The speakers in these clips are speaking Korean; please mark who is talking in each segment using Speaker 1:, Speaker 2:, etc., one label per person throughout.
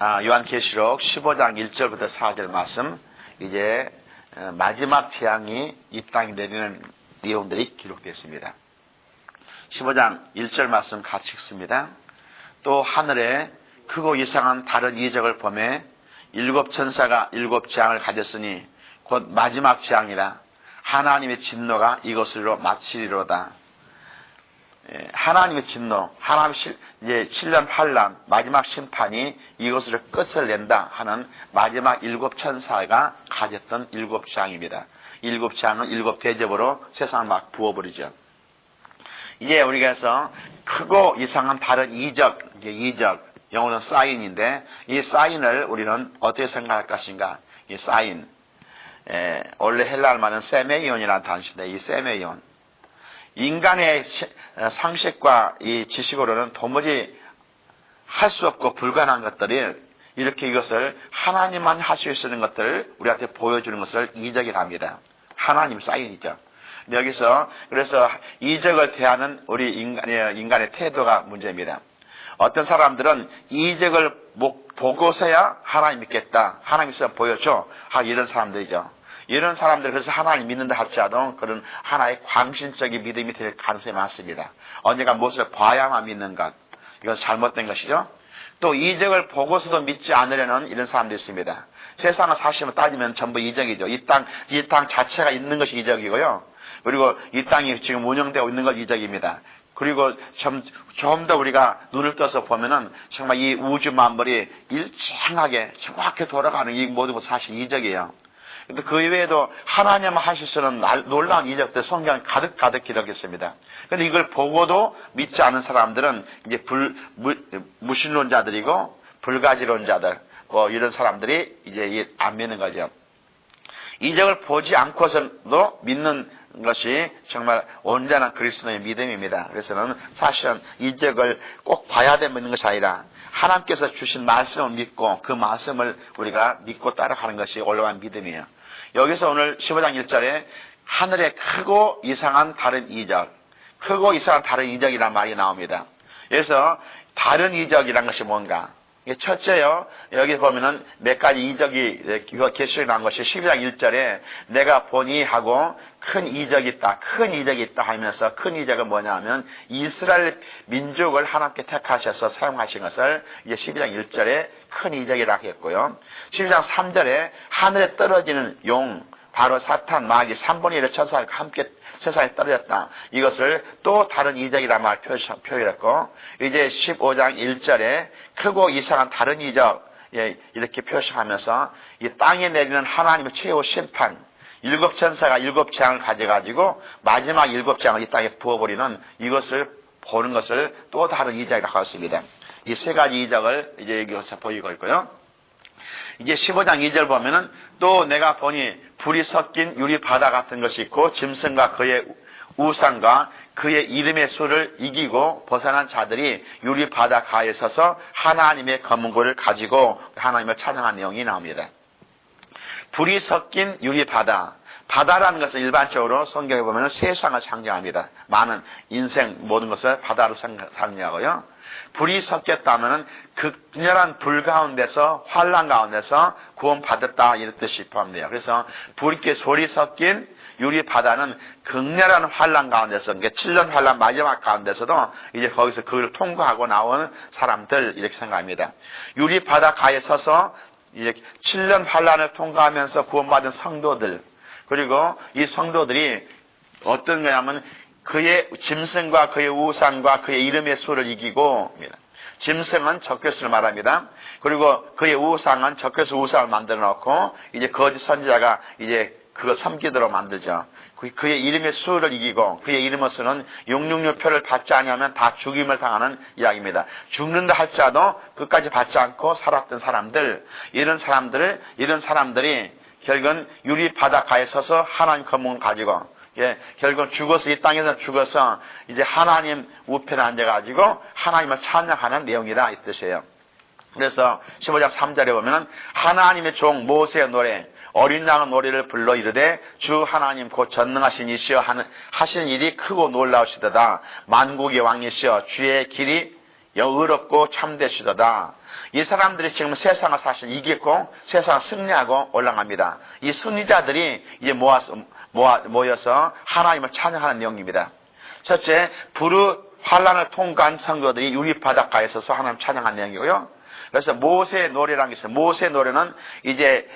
Speaker 1: 요한계시록 15장 1절부터 4절 말씀, 이제 마지막 재앙이 이 땅에 내리는 내용들이 기록되어 있습니다. 15장 1절 말씀 같이 읽습니다. 또 하늘에 크고 이상한 다른 이적을 보매 일곱 천사가 일곱 재앙을 가졌으니 곧 마지막 재앙이라. 하나님의 진노가 이것으로 마치리로다. 하나님의 진노, 하나님의 이제 7년 환란, 마지막 심판이 이것으로 끝을 낸다 하는 마지막 일곱 천사가 가졌던 일곱 재앙입니다. 일곱 재앙은 일곱 대접으로 세상을 막 부어버리죠. 이제 우리가 해서 크고 이상한 다른 이적, 영어는 사인인데, 이 사인을 우리는 어떻게 생각할 것인가? 이 사인, 원래 헬라어 말은 세메이온이라는 단어인데, 이 세메이온, 인간의 상식과 이 지식으로는 도무지 할 수 없고 불가능한 것들이 이렇게 이것을 하나님만 할 수 있는 것들을 우리한테 보여주는 것을 이적이라 합니다. 하나님 사인이죠. 여기서 그래서 이적을 대하는 우리 인간의 태도가 문제입니다. 어떤 사람들은 이적을 보고서야 하나님 믿겠다, 하나님께서 보여줘, 이런 사람들이죠. 이런 사람들, 그래서 하나님 믿는다 할지라도 그런 하나의 광신적인 믿음이 될 가능성이 많습니다. 언젠가 무엇을 봐야만 믿는 것, 이건 잘못된 것이죠. 또 이적을 보고서도 믿지 않으려는 이런 사람도 있습니다. 세상을 사실로 따지면 전부 이적이죠. 이 땅 자체가 있는 것이 이적이고요. 그리고 이 땅이 지금 운영되고 있는 것 이적입니다. 그리고 좀 더 우리가 눈을 떠서 보면은 정말 이 우주 만물이 일정하게 정확히 돌아가는 이 모든 것은 사실 이적이에요. 근데 그 이외에도 하나님 하실 수 있는 놀라운 이적들 성경에 가득 기록했습니다. 근데 이걸 보고도 믿지 않은 사람들은 이제 무신론자들이고 불가지론자들, 이런 사람들이 이제 안 믿는 거죠. 이적을 보지 않고서도 믿는 것이 정말 온전한 그리스도의 믿음입니다. 그래서는 사실은 이적을 꼭 봐야 되는 것이 아니라 하나님께서 주신 말씀을 믿고 그 말씀을 우리가 믿고 따라가는 것이 올바른 믿음이에요. 여기서 오늘 15장 1절에 하늘에 크고 이상한 다른 이적, 크고 이상한 다른 이적이라는 말이 나옵니다. 그래서 다른 이적이라는 것이 뭔가? 첫째요, 여기 보면은 몇 가지 이적이 계시록에 나온 것이 12장 1절에 내가 보니 하고 큰 이적이 있다 하면서 큰 이적은 뭐냐 하면 이스라엘 민족을 하나님께 택하셔서 사용하신 것을 이제 12장 1절에 큰 이적이라고 했고요. 12장 3절에 하늘에 떨어지는 용, 바로 사탄, 마귀, 3분의 1의 천사가 함께 세상에 떨어졌다. 이것을 또 다른 이적이라는 말 표현했고, 이제 15장 1절에 크고 이상한 다른 이적, 이렇게 표시하면서 이 땅에 내리는 하나님의 최후 심판, 일곱 천사가 일곱 재앙을 가져가지고 마지막 일곱 재앙을 이 땅에 부어버리는 이것을 보는 것을 또 다른 이적이라고 했습니다. 이 세 가지 이적을 이제 여기서 보이고 있고요. 이제 15장 2절 보면은 또 내가 보니 불이 섞인 유리 바다 같은 것이 있고 짐승과 그의 우상과 그의 이름의 수를 이기고 벗어난 자들이 유리 바다 가에 서서 하나님의 검은고를 가지고 하나님을 찬양한 내용이 나옵니다. 불이 섞인 유리 바다. 바다라는 것은 일반적으로 성경에 보면 세상을 상징합니다. 많은 인생 모든 것을 바다로 상징하고요. 불이 섞였다면 극렬한 불 가운데서 환란 가운데서 구원받았다 이런 뜻이 포함돼요. 그래서 불이 섞인 유리 바다는 극렬한 환란 가운데서 7년 환란 마지막 가운데서도 이제 거기서 그걸 통과하고 나온 사람들 이렇게 생각합니다. 유리 바다 가에 서서 이제 7년 환란을 통과하면서 구원받은 성도들, 그리고 이 성도들이 어떤 거냐면 그의 짐승과 그의 우상과 그의 이름의 수를 이기고, 짐승은 적그리스도를 말합니다. 그리고 그의 우상은 적그리스도 우상을 만들어 놓고 이제 거짓 선지자가 이제 그거 섬기도록 만들죠. 그의 이름의 수를 이기고 그의 이름의 수는 666표를 받지 않으면 다 죽임을 당하는 이야기입니다. 죽는다 할지라도 끝까지 받지 않고 살았던 사람들, 이런 사람들이 결국은 유리 바닷가에 서서 하나님 검은 가지고, 결국은 죽어서 이 땅에서 죽어서 이제 하나님 우편에 앉아가지고 하나님을 찬양하는 내용이다 이 뜻이에요. 그래서 15장 3절에 보면은 하나님의 종 모세의 노래, 어린 양의 노래를 불러 이르되 주 하나님 곧 전능하신 이시여 하신 일이 크고 놀라우시도다. 만국의 왕이시여 주의 길이 의롭고 참되시도다. 이 사람들이 지금 세상을 사실 이기고 세상을 승리하고 올라갑니다. 이 승리자들이 이제 모여서 하나님을 찬양하는 내용입니다. 첫째, 환란을 통과한 성도들이 유리바닷가에 서서 하나님 찬양하는 내용이고요. 그래서 모세의 노래라는 게 있어요. 모세의 노래는 이제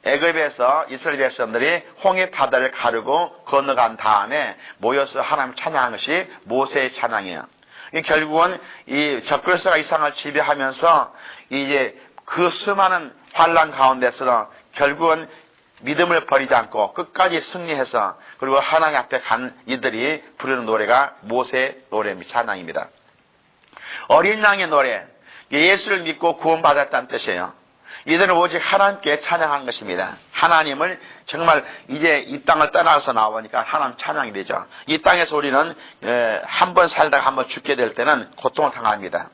Speaker 1: 애굽에서 이스라엘 백성들이 홍해 바다를 가르고 건너간 다음에 모여서 하나님 찬양하는 것이 모세의 찬양이에요. 결국은 이 적그리스도가 이 세상을 지배하면서 이제 그 수많은 환란 가운데서 결국은 믿음을 버리지 않고 끝까지 승리해서 그리고 하나님 앞에 간 이들이 부르는 노래가 모세의 노래입니다. 찬양입니다. 어린 양의 노래, 예수를 믿고 구원받았다는 뜻이에요. 이들은 오직 하나님께 찬양한 것입니다. 하나님을 정말 이제 이 땅을 떠나서 나오니까 하나님 찬양이 되죠. 이 땅에서 우리는 한 번 살다가 한 번 죽게 될 때는 고통을 당합니다.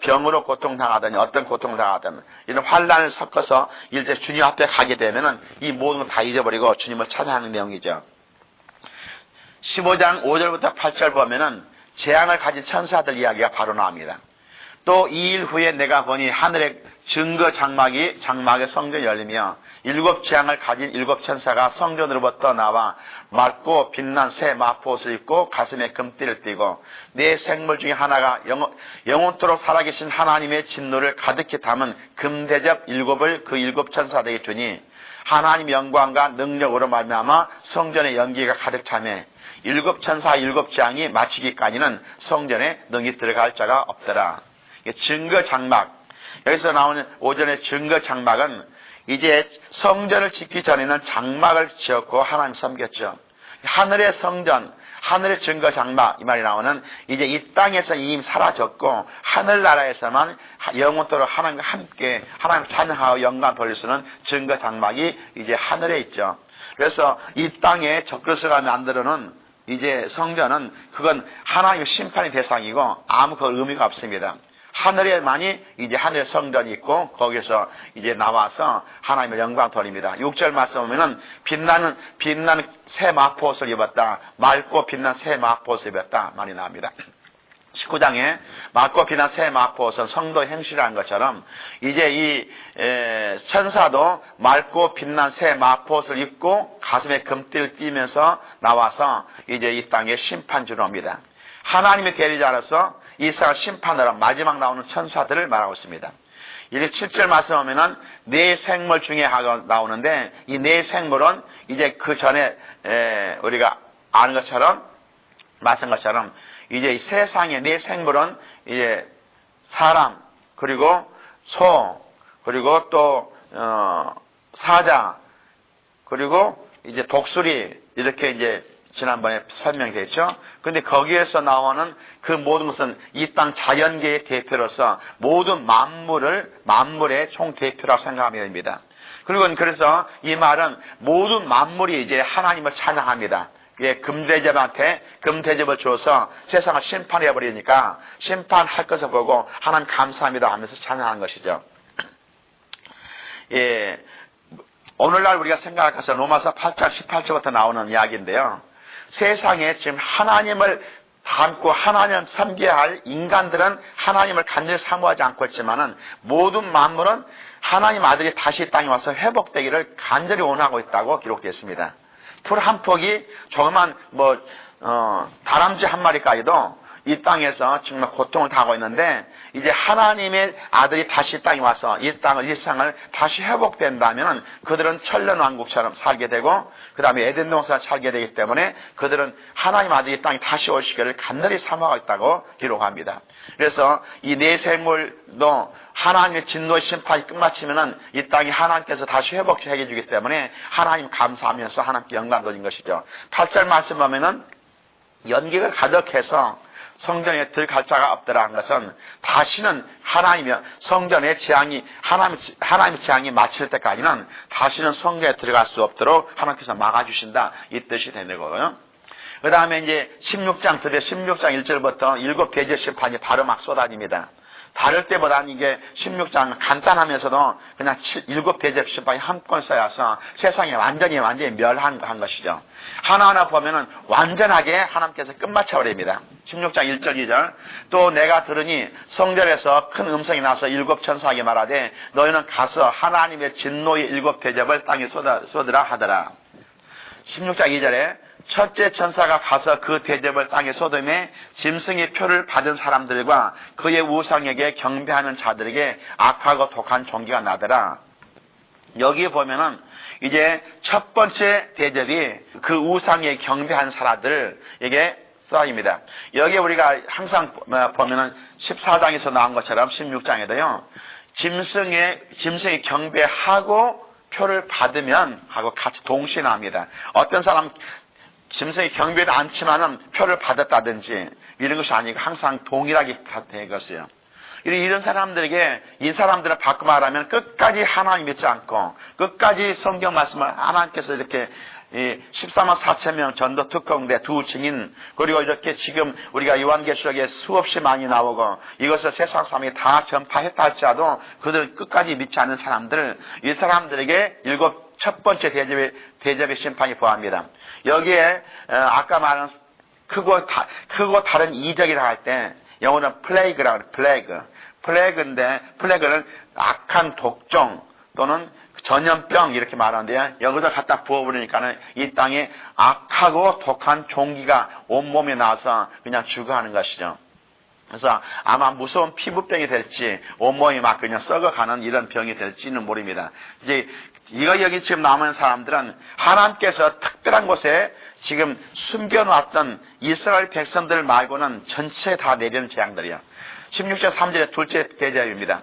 Speaker 1: 병으로 고통당하더니 어떤 고통당하든 이런 환란을 섞어서 이제 주님 앞에 가게 되면은 이 모든 걸 다 잊어버리고 주님을 찬양하는 내용이죠. 15장 5절부터 8절 보면은 재앙을 가진 천사들 이야기가 바로 나옵니다. 또 2일 후에 내가 보니 하늘의 증거 장막의 성전이 열리며 7 재앙을 가진 7 천사가 성전으로부터 나와 맑고 빛난 새 마포옷을 입고 가슴에 금띠를 띠고 네 생물 중에 하나가 영원토록 살아계신 하나님의 진노를 가득히 담은 금대접 7을 그 7 천사들에게 주니 하나님 영광과 능력으로 말미암아 성전의 연기가 가득 차매 7 천사 7 재앙이 마치기까지는 성전에 능히 들어갈 자가 없더라. 증거 장막, 여기서 나오는 오전의 증거 장막은 이제 성전을 짓기 전에는 장막을 지었고 하나님 섬겼죠. 하늘의 성전, 하늘의 증거 장막 이 말이 나오는 이제 이 땅에서 이미 사라졌고 하늘나라에서만 영원토록 하나님과 함께 하나님 찬양하고 영광 돌릴 수 있는 증거 장막이 이제 하늘에 있죠. 그래서 이 땅에 적그리스도가 만들어놓은 이제 성전은 그건 하나님의 심판의 대상이고 아무 그 의미가 없습니다. 하늘에만이 이제 하늘 성전이 있고 거기서 이제 나와서 하나님의 영광 돌립니다. 6절 말씀 보면은 빛나는 새 마포옷을 입었다. 맑고 빛난 새 마포옷을 입었다. 말이 나옵니다. 19장에 맑고 빛난 새 마포옷은 성도 행실이라는 것처럼 이제 이 천사도 맑고 빛난 새 마포옷을 입고 가슴에 금띠를 띠면서 나와서 이제 이 땅에 심판주로 옵니다. 하나님의 계리자로서 이 세상을 심판하러 마지막 나오는 천사들을 말하고 있습니다. 이제 7절 말씀 보면은 네 생물 중에 하나 나오는데 이 네 생물은 이제 그 전에 우리가 아는 것처럼 말씀 것처럼 이제 이 세상의 네 생물은 이제 사람 그리고 소 그리고 또 사자 그리고 이제 독수리 이렇게 이제 지난번에 설명됐죠. 그런데 거기에서 나오는 그 모든 것은 이 땅 자연계의 대표로서 모든 만물의 총 대표라고 생각하면 됩니다. 그리고 그래서 이 말은 모든 만물이 이제 하나님을 찬양합니다. 금대접한테 금대접을 줘서 세상을 심판해 버리니까 심판할 것을 보고 하나님 감사합니다 하면서 찬양하는 것이죠. 예, 오늘날 우리가 생각할 것은 로마서 8장 18절부터 나오는 이야기인데요. 세상에 지금 하나님을 닮고 하나님 섬겨야 할 인간들은 하나님을 간절히 사모하지 않고 있지만은 모든 만물은 하나님 아들이 다시 땅에 와서 회복되기를 간절히 원하고 있다고 기록되어 있습니다. 풀 한 폭이 조그만 다람쥐 한 마리까지도 이 땅에서 정말 고통을 당하고 있는데 이제 하나님의 아들이 다시 땅에 와서 이 세상을 다시 회복된다면 그들은 천년왕국처럼 살게 되고 그 다음에 에덴 동산을 살게 되기 때문에 그들은 하나님 아들이 땅에 다시 오시기를 간절히 사모하고 있다고 기록합니다. 그래서 이 네 생물도 하나님의 진노의 심판이 끝마치면은 이 땅이 하나님께서 다시 회복해 주기 때문에 하나님 감사하면서 하나님께 영광 돌린 것이죠. 8절 말씀 보면은 연기가 가득해서 성전에 들어갈 자가 없더라 한 것은 다시는 하나님의 성전의 재앙이 하나님의 재앙이 마칠 때까지는 다시는 성전에 들어갈 수 없도록 하나님께서 막아주신다 이 뜻이 되는 거고요. 그 다음에 이제 16장 1절부터 7 대접 심판이 바로 막 쏟아집니다. 다를 때보다는 이게 16장 간단하면서도 그냥 7대접 심판이 한권 쌓여서 세상에 완전히 멸한 것이죠. 하나하나 보면은 완전하게 하나님께서 끝마쳐버립니다. 16장 1절 2절 또 내가 들으니 성전에서 큰 음성이 나서 7천사에게 말하되 너희는 가서 하나님의 진노의 7대접을 땅에 쏟으라 하더라. 16장 2절에 첫째 천사가 가서 그 대접을 땅에 쏟음에 짐승의 표를 받은 사람들과 그의 우상에게 경배하는 자들에게 악하고 독한 종기가 나더라. 여기 보면은 이제 첫 번째 대접이 그 우상에 경배한 사람들에게 써입니다. 여기 우리가 항상 보면은 14장에서 나온 것처럼 16장에도요. 짐승의 경배하고 표를 받으면 하고 같이 동시에 나옵니다. 어떤 사람 짐승의 경배도 않지만은 표를 받았다든지 이런 것이 아니고 항상 동일하게 된 것이에요. 이런 사람들에게 이 사람들을 바꿔 말하면 끝까지 하나님 믿지 않고 끝까지 성경 말씀을 하나님께서 이렇게 14만 4천 명 전도 특공대 두 증인 그리고 이렇게 지금 우리가 요한계시록에 수없이 많이 나오고 이것을 세상 사람이 다 전파했다 할지라도 그들 끝까지 믿지 않는 사람들 이 사람들에게 첫 번째 대접의 심판이 보합니다. 여기에 아까 말한 크고 다른 이적이라 할 때 영어는 플레이그라고 플레이그인데 플레이그는 악한 독종 또는 전염병 이렇게 말하는데요. 여기서 갖다 부어버리니까는 이 땅에 악하고 독한 종기가 온몸에 나와서 그냥 죽어가는 것이죠. 그래서 아마 무서운 피부병이 될지 온몸이 막 그냥 썩어가는 이런 병이 될지는 모릅니다. 이제 여기 지금 남은 사람들은 하나님께서 특별한 곳에 지금 숨겨놨던 이스라엘 백성들 말고는 전체 다 내리는 재앙들이요. 16절 3절의 둘째 대접입니다.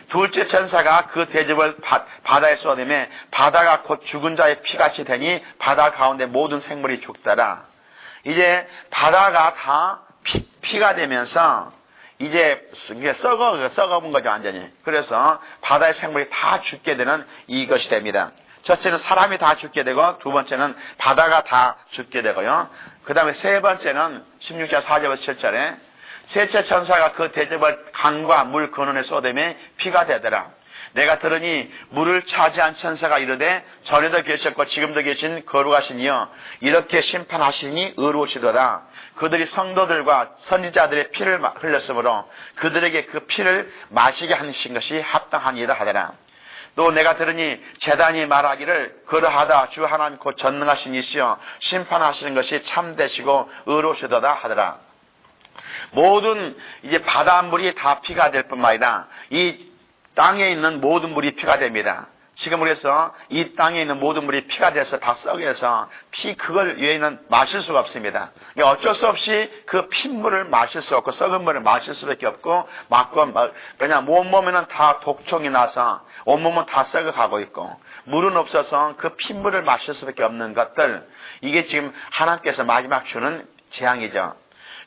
Speaker 1: 둘째 천사가 그 대접을 바다에 쏟으며 바다가 곧 죽은 자의 피같이 되니 바다 가운데 모든 생물이 죽더라. 바다가 다 피가 되면서 이제 썩어본 거죠, 완전히. 그래서 바다의 생물이 다 죽게 되는 이것이 됩니다. 첫째는 사람이 다 죽게 되고, 두 번째는 바다가 다 죽게 되고요. 그 다음에 세 번째는 16절 4절부터 7절에 셋째 천사가 그 대접을 강과 물 근원에 쏟으며 피가 되더라. 내가 들으니 물을 차지한 천사가 이르되 전에도 계셨고 지금도 계신 거룩하신 이여 이렇게 심판하시니 의로우시도다. 그들이 성도들과 선지자들의 피를 흘렸으므로 그들에게 그 피를 마시게 하신 것이 합당하니이다 하더라. 또 내가 들으니 제단이 말하기를 그러하다 주 하나님 곧 전능하신 이시여 심판하시는 것이 참되시고 의로우시도다 하더라. 모든 바닷물이 다 피가 될 뿐만 아니라 이 땅에 있는 모든 물이 피가 됩니다. 지금 그래서 이 땅에 있는 모든 물이 피가 돼서 다 썩여서 그걸 외에는 마실 수가 없습니다. 어쩔 수 없이 그 핏물을 마실 수 없고 썩은 물을 마실 수밖에 없고 그냥 온몸에는 다 독종이 나서 온몸은 다 썩어가고 있고 물은 없어서 그 핏물을 마실 수밖에 없는 것들 이게 지금 하나님께서 마지막 주는 재앙이죠.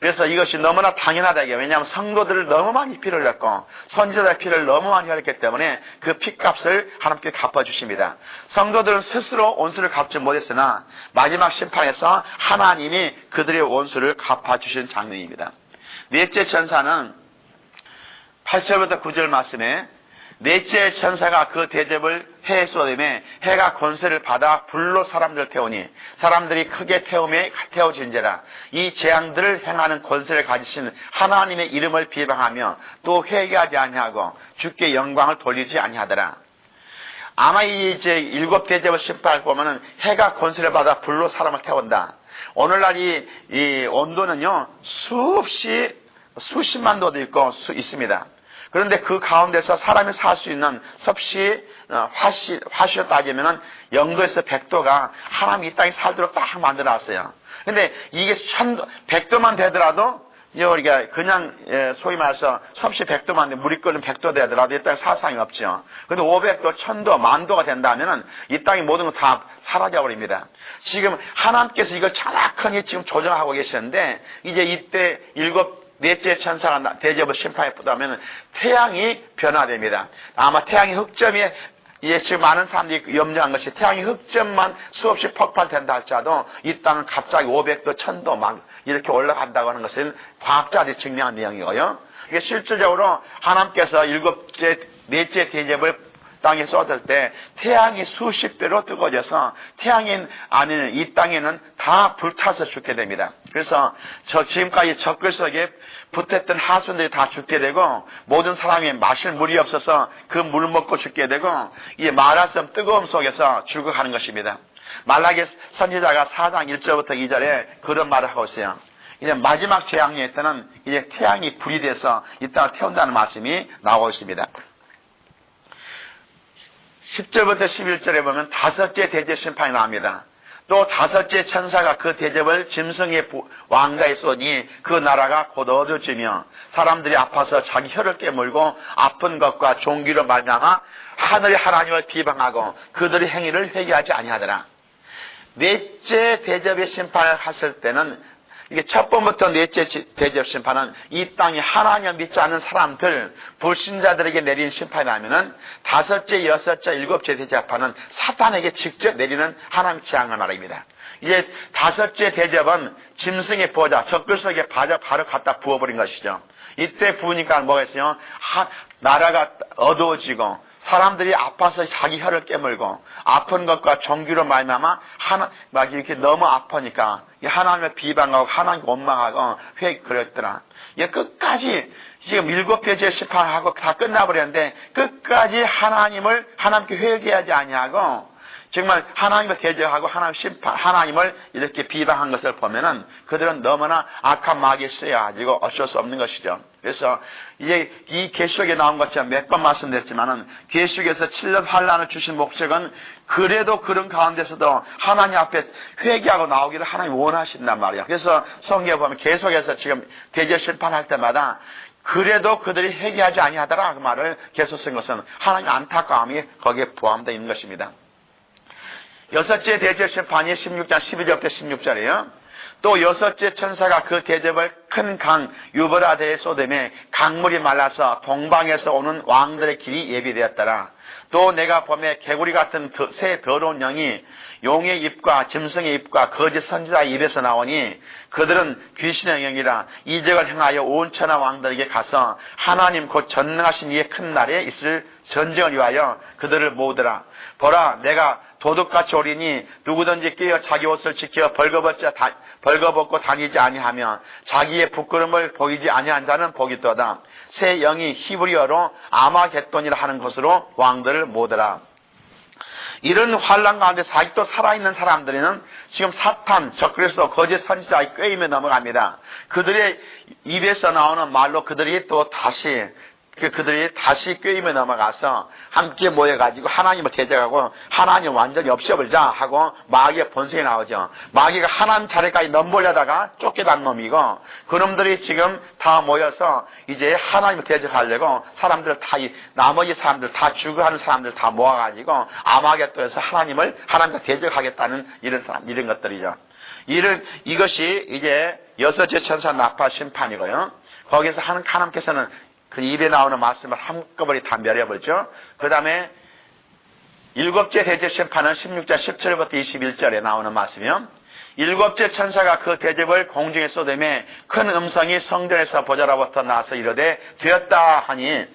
Speaker 1: 그래서 이것이 너무나 당연하다. 왜냐하면 성도들을 너무 많이 피를 흘렸고 선지자의 피를 너무 많이 흘렸기 때문에 그 피값을 하나님께 갚아주십니다. 성도들은 스스로 원수를 갚지 못했으나 마지막 심판에서 하나님이 그들의 원수를 갚아주시는 장면입니다. 넷째 천사는 8절부터 9절 말씀에 넷째 천사가 그 대접을 해에 쏟음에 해가 권세를 받아 불로 사람들을 태우니 사람들이 크게 태워진지라. 이 재앙들을 행하는 권세를 가지신 하나님의 이름을 비방하며 또 회개하지 아니하고 주께 영광을 돌리지 아니하더라. 아마 일곱 대접을 심판할 보면은 해가 권세를 받아 불로 사람을 태운다. 오늘날 이 온도는요 수십만 도도 있습니다. 그런데 그 가운데서 사람이 살 수 있는 섭씨, 화씨로 따지면은 0도에서 100도가 하나님이 이 땅에 살도록 딱 만들어놨어요. 근데 이게 100도만 되더라도, 우리가 그냥, 소위 말해서 섭씨 100도만 물이 끓는 100도 되더라도 이 땅에 사상이 없죠. 근데 500도, 1000도, 10,000도가 된다면은 이 땅의 모든 거 다 사라져버립니다. 지금 하나님께서 이걸 정확하게 지금 조정하고 계시는데, 이제 이때 넷째 천사가 대접을 심판해 보다면 태양이 변화됩니다. 아마 태양의 흑점이 예, 지금 많은 사람들이 염려한 것이 태양이 흑점만 수없이 폭발된다 할지라도 이 땅은 갑자기 500도, 1000도 막 이렇게 올라간다고 하는 것은 과학자들이 증명한 내용이고요. 이게 실질적으로 하나님께서 넷째 대접을 땅에 쏟을 때 태양이 수십 배로 뜨거워져서 태양이 아닌 이 땅에는 다 불타서 죽게 됩니다. 그래서 지금까지 적글 속에 붙었던 하수들이 다 죽게 되고 모든 사람이 마실 물이 없어서 그 물을 먹고 죽게 되고 이 마라섬 뜨거움 속에서 죽어가는 것입니다. 말라기 선지자가 4장 1절부터 2절에 그런 말을 하고 있어요. 이제 마지막 재앙에 때는 이제 태양이 불이 돼서 이 땅을 태운다는 말씀이 나오고 있습니다. 10절부터 11절에 보면 다섯째 대접 심판이 나옵니다. 또 다섯째 천사가 그 대접을 짐승의 왕가에 쏘니 그 나라가 곧 어두워지며 사람들이 아파서 자기 혀를 깨물고 아픈 것과 종기로 말미암아 하늘의 하나님을 비방하고 그들의 행위를 회개하지 아니하더라. 넷째 대접의 심판을 했을 때는 이게 첫 번부터 넷째 대접 심판은 이 땅에 하나님을 믿지 않는 사람들, 불신자들에게 내린 심판이라면은 다섯째, 여섯째, 일곱째 대접판은 사탄에게 직접 내리는 하나님의 재앙을 말입니다. 이제 다섯째 대접은 짐승의 보좌, 적글 속에 바로 갖다 부어버린 것이죠. 이때 부으니까 뭐가 있어요? 나라가 어두워지고 사람들이 아파서 자기 혀를 깨물고 아픈 것과 종기로 말미암아 막 이렇게 너무 아프니까 하나님을 비방하고 하나님 원망하고 그랬더라. 끝까지 지금 7배째 심판하고 다 끝나버렸는데 끝까지 하나님께 회개하지 아니하고 정말 하나님을 대적하고 하나님을 이렇게 비방한 것을 보면은 그들은 너무나 악한 마귀에 쓰여가지고 어쩔 수 없는 것이죠. 그래서 이제 이 계시록에 나온 것처럼 몇 번 말씀드렸지만은 계시록에서 7년 환란을 주신 목적은 그래도 그런 가운데서도 하나님 앞에 회개하고 나오기를 하나님 원하신단 말이야. 그래서 성경에 보면 계속해서 지금 대적 심판할 때마다 그래도 그들이 회개하지 아니하더라 그 말을 계속 쓴 것은 하나님의 안타까움이 거기에 포함되어 있는 것입니다. 여섯째 대접 심판이 16장 12절부터 16절이에요. 또 여섯째 천사가 그 대접을 큰 강 유브라데에 쏟음에 강물이 말라서 동방에서 오는 왕들의 길이 예비되었더라. 또 내가 보매 개구리 같은 새 더러운 영이 용의 입과 짐승의 입과 거짓 선지자의 입에서 나오니 그들은 귀신의 영이라 이적을 행하여 온 천하 왕들에게 가서 하나님 곧 전능하신 이의 큰 날에 있을 전쟁을 위하여 그들을 모으더라. 보라 내가 도둑같이 오리니 누구든지 깨어 자기 옷을 지켜 벌거벗고 다니지 아니하며 자기의 부끄러움을 보이지 아니한 자는 복이 있도다. 새 영이 히브리어로 아마겟돈이라 하는 것으로 왕들을 모으더라. 이런 환란 가운데 아직도 살아있는 사람들은 지금 사탄, 적그리스도, 거짓 선지자의 꾀임에 넘어갑니다. 그들의 입에서 나오는 말로 그들이 다시 꾀임에 넘어가서 함께 모여가지고 하나님을 대적하고 하나님 완전히 없애버리자 하고 마귀의 본성이 나오죠. 마귀가 하나님 자리까지 넘보려다가 쫓겨난 놈이고 그놈들이 지금 다 모여서 이제 하나님을 대적하려고 나머지 사람들 다 죽어가는 사람들 다 모아가지고 아마겟돈에서 하나님과 대적하겠다는 이런 것들이죠. 이것이 이제 여섯째 천사 나파 심판이고요. 거기서 하나님께서는 그 입에 나오는 말씀을 한꺼번에 다 멸해버리죠. 그 다음에 일곱째 대접 심판은 16장 17절부터 21절에 나오는 말씀이요. 일곱째 천사가 그 대접을 공중에 쏟음에 큰 음성이 성전에서 보좌로부터 나서 이르되 되었다 하니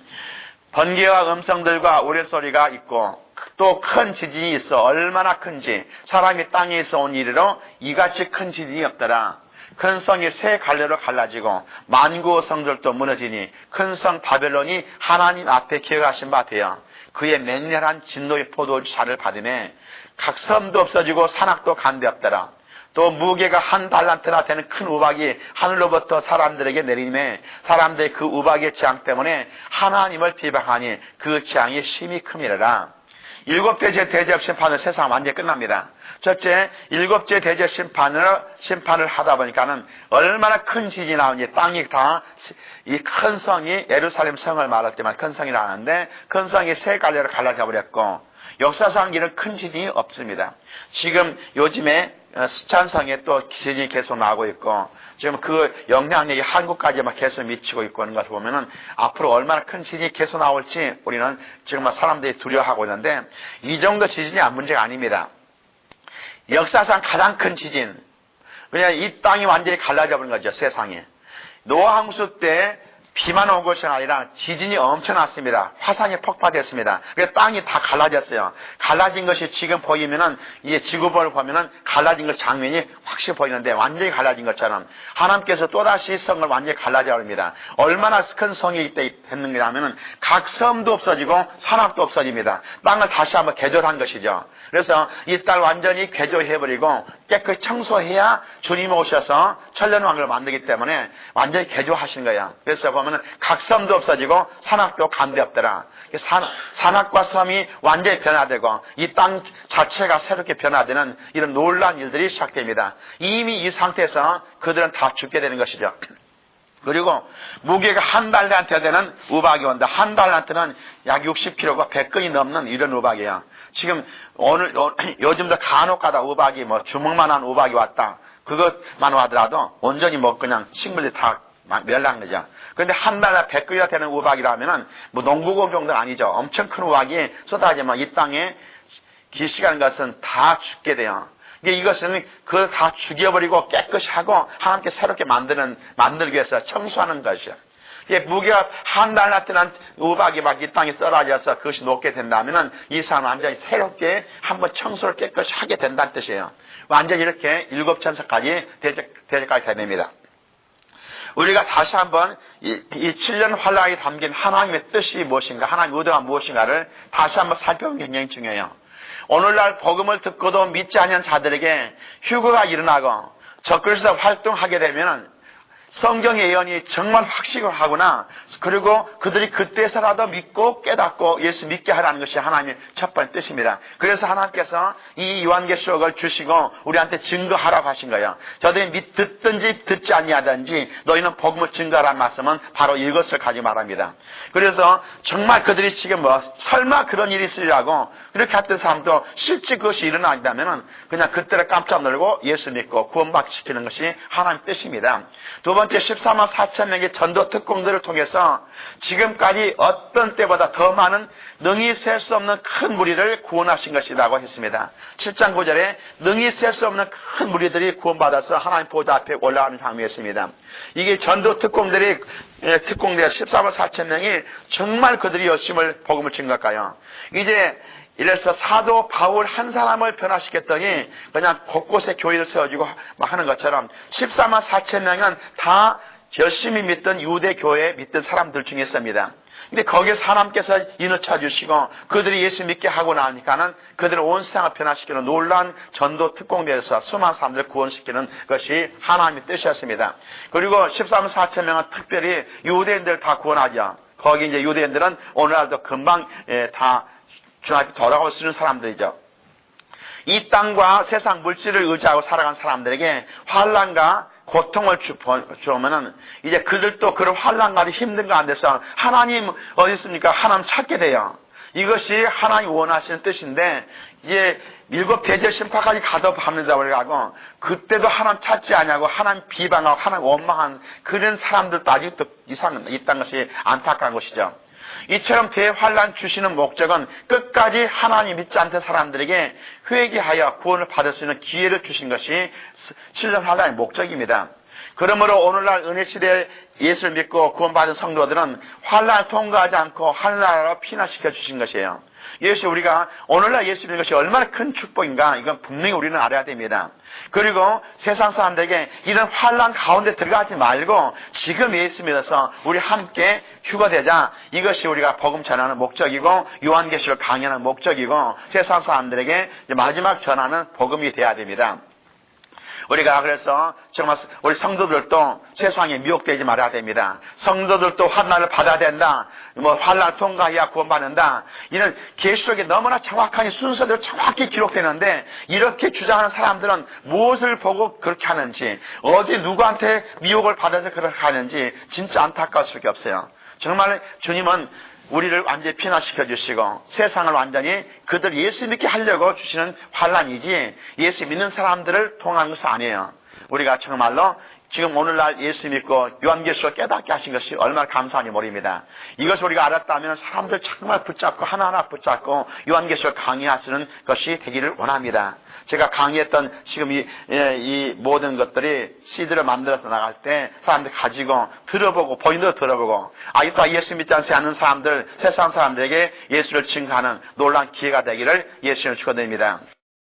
Speaker 1: 번개와 음성들과 우레소리가 있고 또 큰 지진이 있어 얼마나 큰지 사람이 땅에서 온 이래로 이같이 큰 지진이 없더라. 큰 성이 세 갈래로 갈라지고 만구 성들도 무너지니 큰 성 바벨론이 하나님 앞에 기억하신 바 되어 그의 맹렬한 진노의 포도주사를 받으매 각 섬도 없어지고 산악도 간데 없더라. 또 무게가 1달란트나 되는 큰 우박이 하늘로부터 사람들에게 내리매 사람들의 그 우박의 재앙 때문에 하나님을 비방하니 그 재앙이 심히 큼이라. 일곱째 대접 심판은 세상 완전히 끝납니다. 첫째, 일곱째 대접 심판을 하다 보니까는 얼마나 큰 지진이 나오니 땅이 이 큰 성이 예루살렘 성을 말할 때만 큰 성이 나왔는데 큰 성이 세 갈래로 갈라져 버렸고 역사상 이런 큰 지진이 없습니다. 지금 요즘에 스촨성에 또 지진이 계속 나고 있고 지금 그 영향력이 한국까지 막 계속 미치고 있고 하는 것을 보면은 앞으로 얼마나 큰 지진이 계속 나올지 우리는 지금 막 사람들이 두려워하고 있는데 이 정도 지진이 문제가 아닙니다. 역사상 가장 큰 지진. 왜냐하면 이 땅이 완전히 갈라져 버린 거죠, 세상이. 노아 홍수 때 비만 온 것이 아니라 지진이 엄청났습니다. 화산이 폭발됐습니다. 그래서 땅이 다 갈라졌어요. 갈라진 것이 지금 보이면은, 이게 지구본을 보면은 갈라진 것 장면이 확실히 보이는데 완전히 갈라진 것처럼 하나님께서 또다시 성을 완전히 갈라져 버립니다. 얼마나 큰 성이 됐는가 하면은 각 섬도 없어지고 산악도 없어집니다. 땅을 다시 한번 개조한 것이죠. 그래서 이 땅을 완전히 개조해버리고 깨끗이 청소해야 주님 오셔서 천년왕국을 만들기 때문에 완전히 개조하신 거야. 그래서 보면은 각 섬도 없어지고 산악도 감대 없더라. 산악과 섬이 완전히 변화되고 이 땅 자체가 새롭게 변화되는 이런 놀라운 일들이 시작됩니다. 이미 이 상태에서 그들은 다 죽게 되는 것이죠. 그리고 무게가 한 달란트 되는 우박이 온다. 한 달란트는 약 60kg가 100건이 넘는 이런 우박이에요. 지금 요즘도 간혹 가다 우박이 주먹만한 우박이 왔다. 그것만 하더라도 온전히 그냥 식물들이 다 멸랑되죠. 그런데 한 달에 100건이나 되는 우박이라면은 농구공 정도는 아니죠. 엄청 큰 우박이 쏟아지면 이 땅에 기시가는 것은 다 죽게 돼요. 이것은 그걸 다 죽여버리고 깨끗이 하고 하나님께 새롭게 만들기 위해서 청소하는 것이요. 무게가 한 달란트는 우박이 막 이 땅에 떨어져서 그것이 녹게 된다면은 이 사람은 완전히 새롭게 한번 청소를 깨끗이 하게 된다는 뜻이에요. 완전히 이렇게 7천사까지 대적까지 됩니다. 우리가 다시 한번 이 7년 환란이 담긴 하나님의 뜻이 무엇인가, 하나님의 의도가 무엇인가를 다시 한번 살펴보는 게 굉장히 중요해요. 오늘날 복음을 듣고도 믿지 않는 자들에게 휴거가 일어나고 적그리스도 활동하게 되면 성경의 예언이 정말 확신을 하거나 그리고 그들이 그때서라도 믿고 깨닫고 예수 믿게 하라는 것이 하나님의 첫 번째 뜻입니다. 그래서 하나님께서 이 요한계시록을 주시고 우리한테 증거하라고 하신 거예요. 저들이 듣든지 듣지 아니하든지 너희는 복음을 증거하라는 말씀은 바로 이것을 가지고 말합니다. 그래서 정말 그들이 지금 설마 그런 일이 있으리라고 그렇게 했던 사람도 실제 그것이 일어나다면 그냥 그때를 깜짝 놀고 예수 믿고 구원받게 시키는 것이 하나님의 뜻입니다. 두 번째 14만 4천 명의 전도 특공들을 통해서 지금까지 어떤 때보다 더 많은 능히 셀 수 없는 큰 무리를 구원하신 것이라고 했습니다. 7장 9절에 능히 셀 수 없는 큰 무리들이 구원받아서 하나님 보좌 앞에 올라가는 장면이었습니다. 이게 전도 특공들이 14만 4천 명이 정말 그들이 열심히 복음을 증거할까요? 이제 이래서 사도 바울 한 사람을 변화시켰더니 그냥 곳곳에 교회를 세워주고 막 하는 것처럼 14만 4천 명은 다 열심히 믿던 유대 교회에 믿던 사람들 중에 있습니다. 근데 거기에서 하나님께서 인을 쳐주시고 그들이 예수 믿게 하고 나니까는 그들을 온 세상을 변화시키는 놀라운 전도 특공대에서 수많은 사람들을 구원시키는 것이 하나님의 뜻이었습니다. 그리고 14만 4천 명은 특별히 유대인들을 다 구원하죠. 거기 이제 유대인들은 오늘날도 금방 다 주님께 돌아올 수 있는 사람들이죠. 이 땅과 세상 물질을 의지하고 살아간 사람들에게 환난과 고통을 주면은 이제 그들도 그런 환난과 힘든 가운데서 하나님 어디 있습니까? 하나님 찾게 돼요. 이것이 하나님 원하시는 뜻인데 이제 7배제 심판까지 가둬합니다. 그래가지고 그때도 하나님 찾지 않냐고 하나님 비방하고 하나님 원망한 그런 사람들도 아직도 있다는 것이 안타까운 것이죠. 이처럼 대환란 주시는 목적은 끝까지 하나님 믿지 않던 사람들에게 회개하여 구원을 받을 수 있는 기회를 주신 것이 7년 환란의 목적입니다. 그러므로 오늘날 은혜시대에 예수를 믿고 구원받은 성도들은 환란을 통과하지 않고 하늘나라로 피난시켜 주신 것이에요. 이것이 우리가 오늘날 예수 믿는 것이 얼마나 큰 축복인가 이건 분명히 우리는 알아야 됩니다. 그리고 세상 사람들에게 이런 환란 가운데 들어가지 말고 지금 예수 믿어서 우리 함께 휴거되자 이것이 우리가 복음 전하는 목적이고 요한계시록 강연하는 목적이고 세상 사람들에게 마지막 전하는 복음이 돼야 됩니다. 우리가 그래서 정말 우리 성도들도 세상에 미혹되지 말아야 됩니다. 성도들도 환난을 받아야 된다. 환난을 통과해야 구원받는다. 이런 계시록에 너무나 정확하게 순서대로 정확히 기록되는데 이렇게 주장하는 사람들은 무엇을 보고 그렇게 하는지 어디 누구한테 미혹을 받아서 그렇게 하는지 진짜 안타까울 수밖에 없어요. 정말 주님은 우리를 완전히 변화시켜 주시고 세상을 완전히 그들 예수 믿게 하려고 주시는 환란이지 예수 믿는 사람들을 통한 것은 아니에요. 우리가 정말로 지금 오늘날 예수 믿고 요한계시록 깨닫게 하신 것이 얼마나 감사한지 모릅니다. 이것을 우리가 알았다면 사람들 정말 붙잡고 하나하나 붙잡고 요한계시록 강의하시는 것이 되기를 원합니다. 제가 강의했던 지금 이 모든 것들이 CD를 만들어서 나갈 때 사람들 가지고 들어보고 본인도 들어보고 아직도 예수 믿지 않는 사람들 세상 사람들에게 예수를 증거하는 놀라운 기회가 되기를 예수님을 축원드립니다.